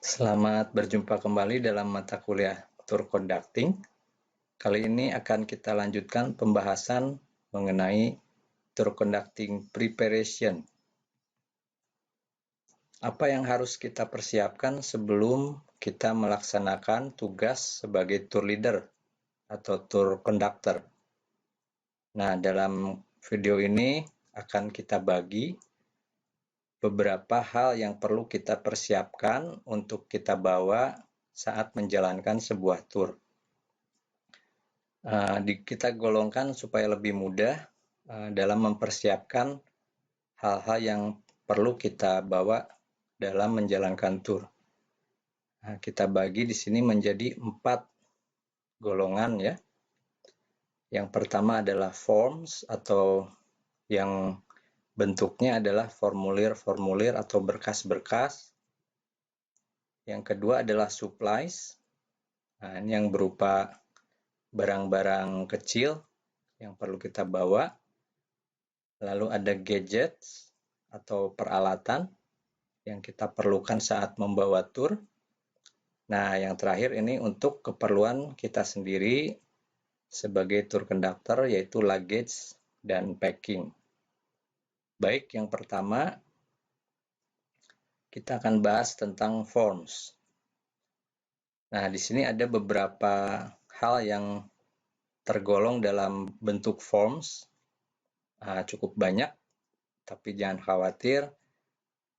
Selamat berjumpa kembali dalam mata kuliah Tour Conducting. Kali ini akan kita lanjutkan pembahasan mengenai Tour Conducting Preparation. Apa yang harus kita persiapkan sebelum kita melaksanakan tugas sebagai tour leader atau tour conductor? Nah, dalam video ini akan kita bagi beberapa hal yang perlu kita persiapkan untuk kita bawa saat menjalankan sebuah tour. Kita golongkan supaya lebih mudah dalam mempersiapkan hal-hal yang perlu kita bawa dalam menjalankan tour. Kita bagi di sini menjadi 4 golongan ya. Yang pertama adalah forms atau yang bentuknya adalah formulir-formulir atau berkas-berkas. Yang kedua adalah supplies. Ini yang berupa barang-barang kecil yang perlu kita bawa. Lalu ada gadgets atau peralatan yang kita perlukan saat membawa tour. Nah, yang terakhir ini untuk keperluan kita sendiri sebagai tour conductor, yaitu luggage dan packing. Baik, yang pertama kita akan bahas tentang forms. Nah, di sini ada beberapa hal yang tergolong dalam bentuk forms. Cukup banyak, tapi jangan khawatir.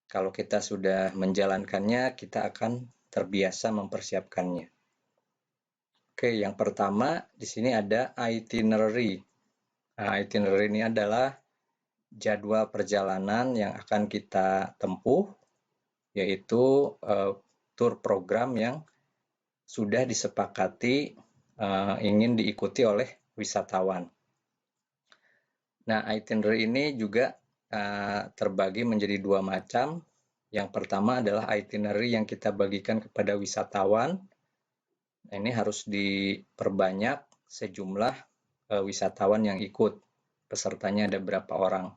Kalau kita sudah menjalankannya, kita akan terbiasa mempersiapkannya. Oke, yang pertama di sini ada itinerary. Itinerary ini adalah jadwal perjalanan yang akan kita tempuh, yaitu tour program yang sudah disepakati ingin diikuti oleh wisatawan. Nah, itinerary ini juga terbagi menjadi 2 macam. Yang pertama adalah itinerary yang kita bagikan kepada wisatawan. Ini harus diperbanyak sejumlah wisatawan yang ikut. Pesertanya ada berapa orang.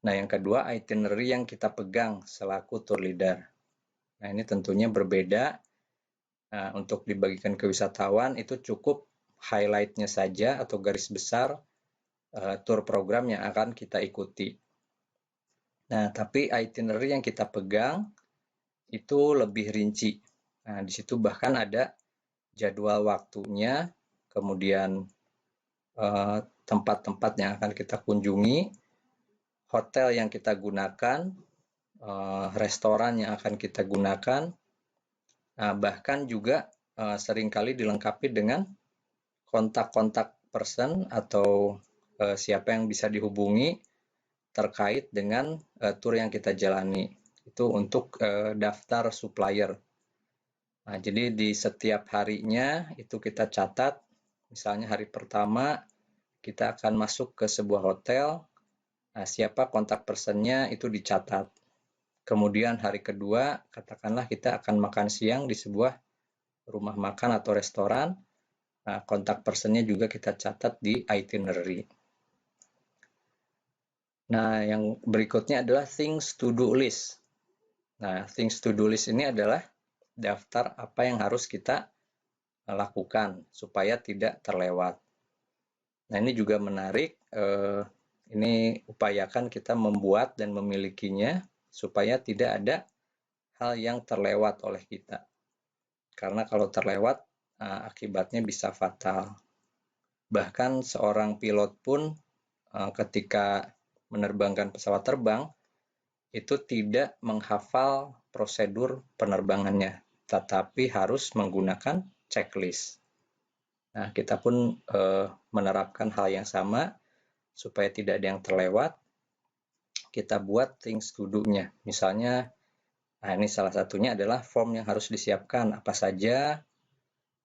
Nah, yang kedua itinerary yang kita pegang selaku tour leader. Nah, ini tentunya berbeda. Untuk dibagikan ke wisatawan itu cukup highlight-nya saja atau garis besar tour program yang akan kita ikuti. Nah, tapi itinerary yang kita pegang itu lebih rinci. Nah, di situ bahkan ada jadwal waktunya, kemudian tempat-tempat yang akan kita kunjungi, hotel yang kita gunakan, restoran yang akan kita gunakan, bahkan juga seringkali dilengkapi dengan kontak-kontak person atau siapa yang bisa dihubungi terkait dengan tour yang kita jalani. Itu untuk daftar supplier. Nah, jadi di setiap harinya itu kita catat, misalnya hari pertama kita akan masuk ke sebuah hotel, siapa kontak personnya itu dicatat. Kemudian hari kedua, katakanlah kita akan makan siang di sebuah rumah makan atau restoran, kontak personnya juga kita catat di itinerary. Nah, yang berikutnya adalah things to do list. Nah, things to do list ini adalah daftar apa yang harus kita lakukan supaya tidak terlewat. Nah, ini juga menarik. Ini upayakan kita membuat dan memilikinya supaya tidak ada hal yang terlewat oleh kita. Karena kalau terlewat, akibatnya bisa fatal. Bahkan seorang pilot pun ketika menerbangkan pesawat terbang, itu tidak menghafal prosedur penerbangannya, tetapi harus menggunakan checklist. Nah, kita pun menerapkan hal yang sama, supaya tidak ada yang terlewat, kita buat things to do-nya. Misalnya, ini salah satunya adalah form yang harus disiapkan, apa saja,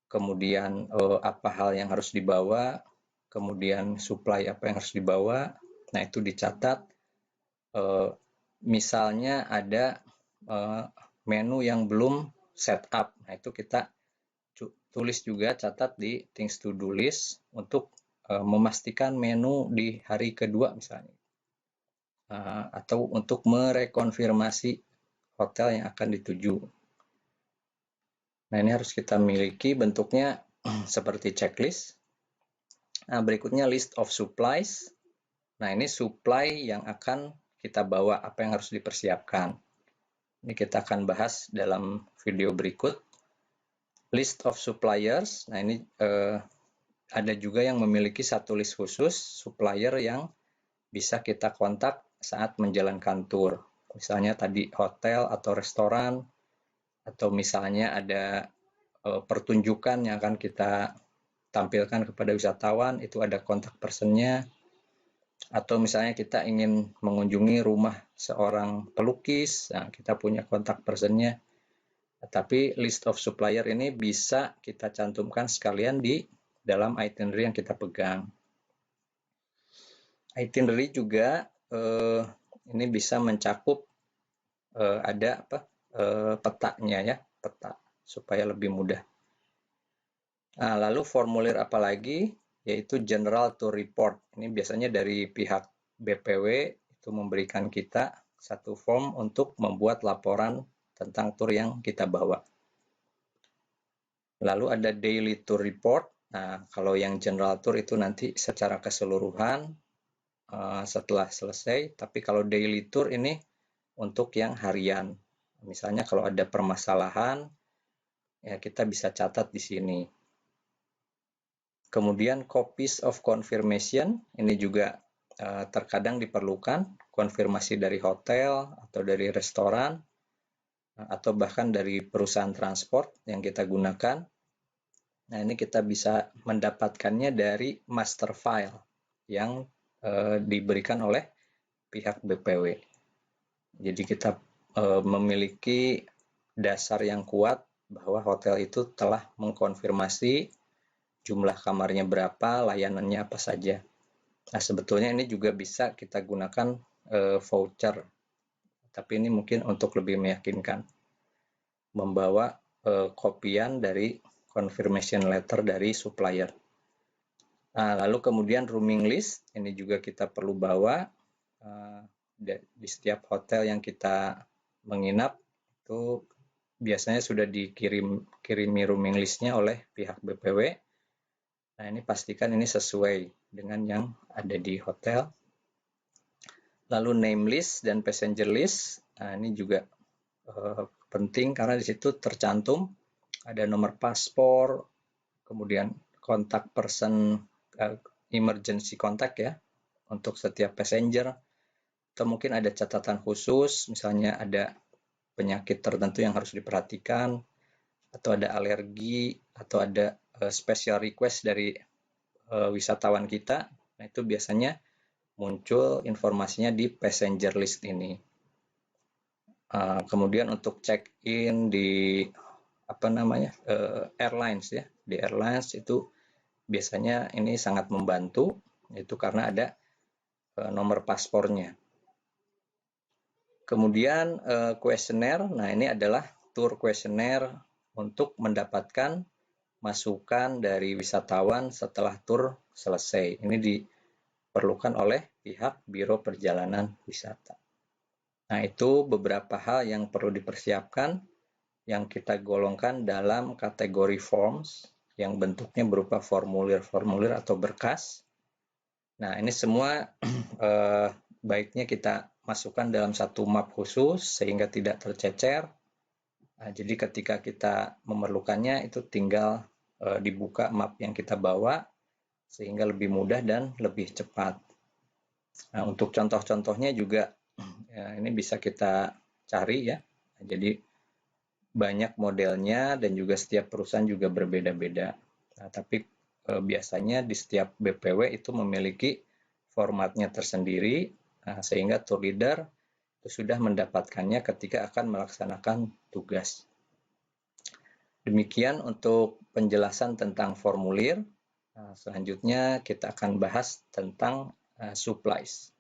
kemudian apa hal yang harus dibawa, kemudian supply apa yang harus dibawa. Nah, itu dicatat. Misalnya ada menu yang belum set up. Nah, itu kita tulis juga, catat di things to do list untuk memastikan menu di hari kedua misalnya. Atau untuk merekonfirmasi hotel yang akan dituju. Nah, ini harus kita miliki, bentuknya seperti checklist. Nah, berikutnya list of supplies. Nah, ini supply yang akan kita bawa, apa yang harus dipersiapkan. Ini kita akan bahas dalam video berikut. List of suppliers. Nah, ini ada juga yang memiliki satu list khusus supplier yang bisa kita kontak saat menjalankan tour. Misalnya tadi hotel atau restoran, atau misalnya ada pertunjukan yang akan kita tampilkan kepada wisatawan, itu ada kontak personnya. Atau misalnya kita ingin mengunjungi rumah seorang pelukis, nah kita punya kontak personnya. Tapi list of supplier ini bisa kita cantumkan sekalian di dalam itinerary yang kita pegang. Itinerary juga ini bisa mencakup ada petanya ya, peta supaya lebih mudah. Nah, lalu formulir apa lagi? Yaitu General Tour Report. Ini biasanya dari pihak BPW itu memberikan kita satu form untuk membuat laporan tentang tour yang kita bawa. Lalu ada Daily Tour Report. Nah, kalau yang General Tour itu nanti secara keseluruhan setelah selesai. Tapi kalau Daily Tour ini untuk yang harian. Misalnya kalau ada permasalahan, ya kita bisa catat di sini. Kemudian copies of confirmation, ini juga terkadang diperlukan konfirmasi dari hotel atau dari restoran atau bahkan dari perusahaan transport yang kita gunakan. Nah, ini kita bisa mendapatkannya dari master file yang diberikan oleh pihak BPW. Jadi kita memiliki dasar yang kuat bahwa hotel itu telah mengkonfirmasi jumlah kamarnya berapa, layanannya apa saja. Nah, sebetulnya ini juga bisa kita gunakan voucher, tapi ini mungkin untuk lebih meyakinkan. Membawa kopian dari confirmation letter dari supplier. Nah, lalu kemudian rooming list, ini juga kita perlu bawa di setiap hotel yang kita menginap, itu biasanya sudah kirimi rooming listnya oleh pihak BPW. Nah, ini pastikan ini sesuai dengan yang ada di hotel. Lalu name list dan passenger list. Nah, ini juga penting karena di situ tercantum ada nomor paspor, kemudian kontak person, emergency contact ya, untuk setiap passenger. Atau mungkin ada catatan khusus, misalnya ada penyakit tertentu yang harus diperhatikan, atau ada alergi, atau ada special request dari wisatawan kita. Nah, itu biasanya muncul informasinya di passenger list ini. Kemudian untuk check-in di airlines ya, di airlines itu biasanya ini sangat membantu, itu karena ada nomor paspornya. Kemudian kuesioner, nah ini adalah tour kuesioner untuk mendapatkan masukan dari wisatawan setelah tour selesai. Ini diperlukan oleh pihak Biro Perjalanan Wisata. Nah, itu beberapa hal yang perlu dipersiapkan yang kita golongkan dalam kategori forms yang bentuknya berupa formulir-formulir atau berkas. Nah, ini semua baiknya kita masukkan dalam satu map khusus sehingga tidak tercecer. Nah, jadi ketika kita memerlukannya itu tinggal dibuka map yang kita bawa sehingga lebih mudah dan lebih cepat. Nah, untuk contoh-contohnya juga ya, ini bisa kita cari ya. Jadi banyak modelnya dan juga setiap perusahaan juga berbeda-beda. Nah, tapi biasanya di setiap BPW itu memiliki formatnya tersendiri, sehingga tour leader itu sudah mendapatkannya ketika akan melaksanakan tugas. Demikian untuk penjelasan tentang formulir. Selanjutnya kita akan bahas tentang supplies.